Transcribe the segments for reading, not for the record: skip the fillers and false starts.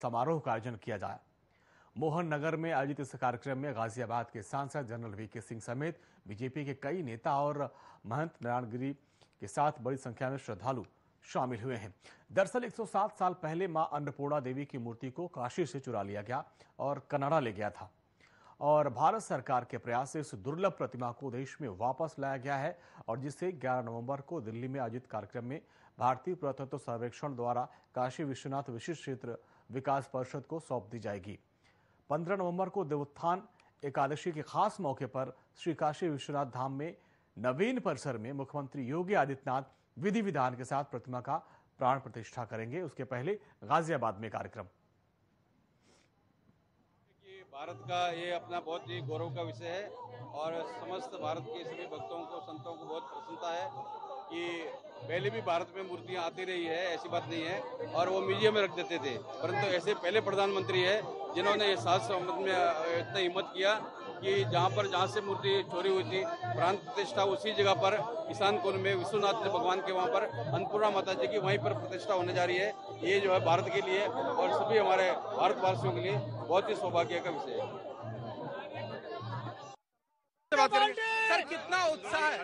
समारोह का आयोजन किया जाए। मोहन नगर में आयोजित इस कार्यक्रम में गाजियाबाद के सांसद जनरल वीके सिंह समेत बीजेपी के कई नेता और महंत नारायणगिरी के साथ बड़ी संख्या में श्रद्धालु शामिल हुए हैं। दरअसल 107 साल पहले मां अन्नपूर्णा देवी की मूर्ति को काशी से चुरा लिया गया और कनाडा ले गया था और भारत सरकार के प्रयास से इस दुर्लभ प्रतिमा को देश में वापस लाया गया है और जिसे 11 नवंबर को दिल्ली में आयोजित कार्यक्रम में भारतीय पुरातत्व सर्वेक्षण द्वारा काशी विश्वनाथ विशिष्ट क्षेत्र विकास परिषद को सौंप दी जाएगी। 15 नवंबर को देवोत्थान एकादशी के खास मौके पर श्री काशी विश्वनाथ धाम में नवीन परिसर में मुख्यमंत्री योगी आदित्यनाथ विधि विधान के साथ प्रतिमा का प्राण प्रतिष्ठा करेंगे। उसके पहले गाजियाबाद में कार्यक्रम। भारत का ये अपना बहुत ही गौरव का विषय है और समस्त भारत के सभी भक्तों को, संतों को बहुत प्रसन्नता है कि पहले भी भारत में मूर्तियां आती रही है, ऐसी बात नहीं है, और वो म्यूजियम में रख देते थे, परंतु ऐसे पहले प्रधानमंत्री है जिन्होंने ये सात संवत में इतना हिम्मत किया कि जहाँ से मूर्ति चोरी हुई थी प्राण प्रतिष्ठा उसी जगह पर किसान कुंड में विश्वनाथ भगवान के वहाँ पर अन्नपूर्णा माता जी की वहीं पर प्रतिष्ठा होने जा रही है। ये जो है भारत के लिए और सभी हमारे भारतवासियों के लिए बहुत ही सौभाग्य का विषय है। सर कितना उत्साह है,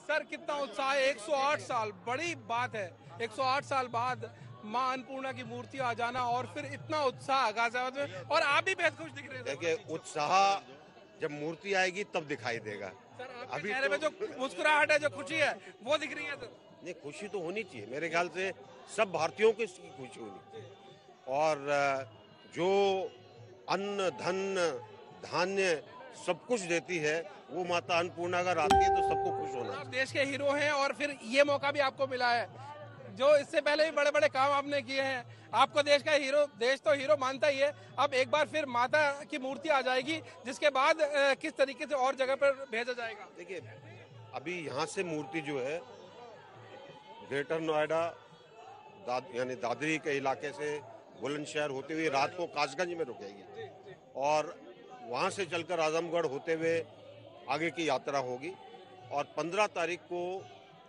सर कितना उत्साह है। 108 साल बड़ी बात है। 108 साल बाद मां अन्नपूर्णा की मूर्ति आ जाना और फिर इतना उत्साह गाजियाबाद में, और आप भी बेहद खुश दिख रहे हैं। देखिए उत्साह जब मूर्ति आएगी तब दिखाई देगा। सर आपके चेहरे पे जो मुस्कुराहट है, जो खुशी है, वो दिख रही है। सर नहीं, खुशी तो होनी चाहिए, मेरे ख्याल से सब भारतीयों को इसकी खुशी होनी चाहिए। और जो अन्न धन धान्य सब कुछ देती है वो माता अन्नपूर्णा अगर आती है तो सबको खुश होना। आप देश के हीरो हैं और फिर ये मौका भी आपको मिला है, जो इससे पहले भी बड़े बड़े काम आपने किए हैं। आपको देश का हीरो, देश तो हीरो मानता ही है। अब एक बार फिर माता की मूर्ति आ जाएगी, जिसके बाद किस तरीके से और जगह पर भेजा जाएगा। देखिए अभी यहाँ से मूर्ति जो है ग्रेटर नोएडा यानी दादरी के इलाके से बुलंदशहर होते हुए रात को कासगंज में रुकेगी और वहाँ से चलकर आजमगढ़ होते हुए आगे की यात्रा होगी और 15 तारीख को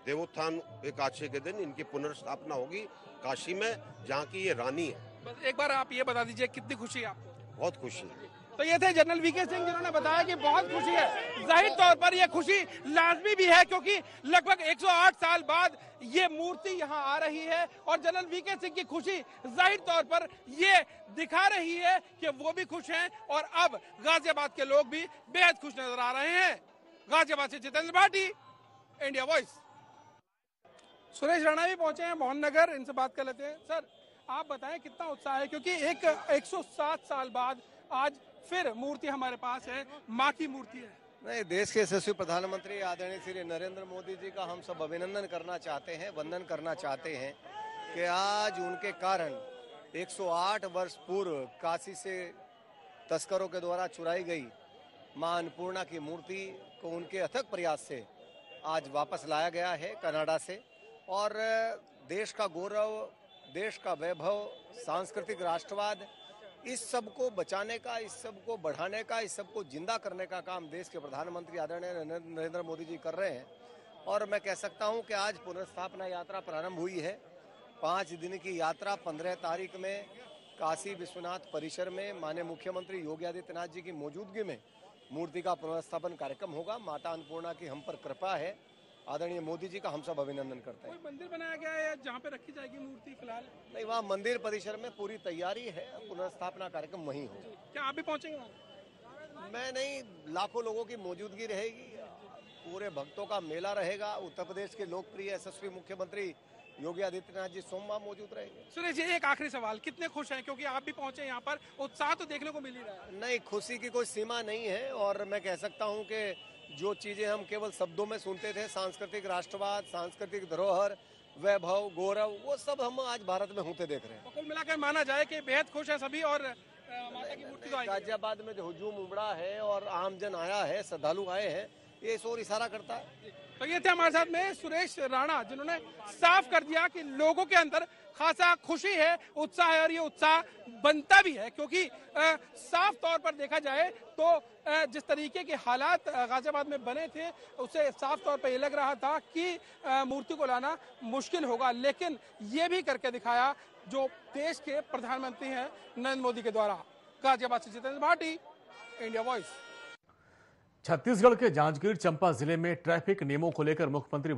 देवोत्थान एकादशी के दिन इनकी पुनर्स्थापना होगी काशी में, जहाँ की ये रानी है। बस एक बार आप ये बता दीजिए कितनी खुशी है आपको। बहुत खुशी है। तो ये थे जनरल वीके सिंह जिन्होंने बताया कि बहुत खुशी है। जाहिर तौर पर ये खुशी लाजमी भी है क्योंकि लगभग 108 साल बाद ये मूर्ति यहाँ आ रही है और जनरल वीके सिंह की खुशी जाहिर तौर पर ये दिखा रही है कि वो भी खुश हैं और अब गाजियाबाद के लोग भी बेहद खुश नजर आ रहे हैं। गाजियाबाद से जितेंद्र भाटी, इंडिया वॉइस। सुरेश राणा भी पहुंचे हैं मोहन नगर, इनसे बात कर लेते हैं। सर आप बताएं कितना उत्साह है, क्योंकि 107 साल बाद आज फिर मूर्ति हमारे पास है, माँ की मूर्ति है। नहीं, देश के यशस्वी प्रधानमंत्री आदरणीय श्री नरेंद्र मोदी जी का हम सब अभिनंदन करना चाहते हैं, वंदन करना चाहते हैं कि आज उनके कारण 108 वर्ष पूर्व काशी से तस्करों के द्वारा चुराई गई मां अन्नपूर्णा की मूर्ति को उनके अथक प्रयास से आज वापस लाया गया है कनाडा से। और देश का गौरव, देश का वैभव, सांस्कृतिक राष्ट्रवाद, इस सब को बचाने का, इस सब को बढ़ाने का, इस सब को जिंदा करने का काम देश के प्रधानमंत्री आदरणीय नरेंद्र मोदी जी कर रहे हैं। और मैं कह सकता हूं कि आज पुनर्स्थापना यात्रा प्रारंभ हुई है। 5 दिन की यात्रा 15 तारीख में काशी विश्वनाथ परिसर में माननीय मुख्यमंत्री योगी आदित्यनाथ जी की मौजूदगी में मूर्ति का पुनर्स्थापन कार्यक्रम होगा। माता अन्नपूर्णा की हम पर कृपा है, आदरणीय मोदी जी का हम सब अभिनंदन करते हैं। कोई मंदिर बनाया गया है जहाँ पे रखी जाएगी मूर्ति फिलहाल? नहीं, वहाँ मंदिर परिसर में पूरी तैयारी है, पुनर्स्थापना कार्यक्रम वहीं होगा। क्या आप भी पहुँचेंगे वहाँ? मैं नहीं, लाखों लोगों की मौजूदगी रहेगी, पूरे भक्तों का मेला रहेगा। उत्तर प्रदेश के लोकप्रिय यशस्वी मुख्यमंत्री योगी आदित्यनाथ जी सोमवार मौजूद रहेंगे। सुरेश जी एक आखिरी सवाल, कितने खुश हैं, क्योंकि आप भी पहुंचे यहाँ पर, उत्साह तो देखने को मिल ही रहा है। नहीं, खुशी की कोई सीमा नहीं है और मैं कह सकता हूँ कि जो चीजें हम केवल शब्दों में सुनते थे, सांस्कृतिक राष्ट्रवाद, सांस्कृतिक धरोहर, वैभव, गौरव, वो सब हम आज भारत में होते देख रहे हैं। तो कुल मिलाकर माना जाए कि बेहद खुश है सभी और माता की मूर्ति तो आई है। गाजियाबाद में जो हुजूम उमड़ा है और आमजन आया है, श्रद्धालु आए हैं, ये इस ओर इशारा करता है। तो ये थे हमारे साथ में सुरेश राणा, जिन्होंने साफ कर दिया कि लोगों के अंदर खासा खुशी है, उत्साह है और ये उत्साह बनता भी है, क्योंकि साफ तौर पर देखा जाए तो जिस तरीके के हालात गाजियाबाद में बने थे उससे साफ तौर पर ये लग रहा था कि मूर्ति को लाना मुश्किल होगा, लेकिन ये भी करके दिखाया जो देश के प्रधानमंत्री हैं नरेंद्र मोदी के द्वारा। गाजियाबाद से जितेंद्र भाटी, इंडिया वॉइस। छत्तीसगढ़ के जांजगीर चंपा जिले में ट्रैफिक नियमों को लेकर मुख्यमंत्री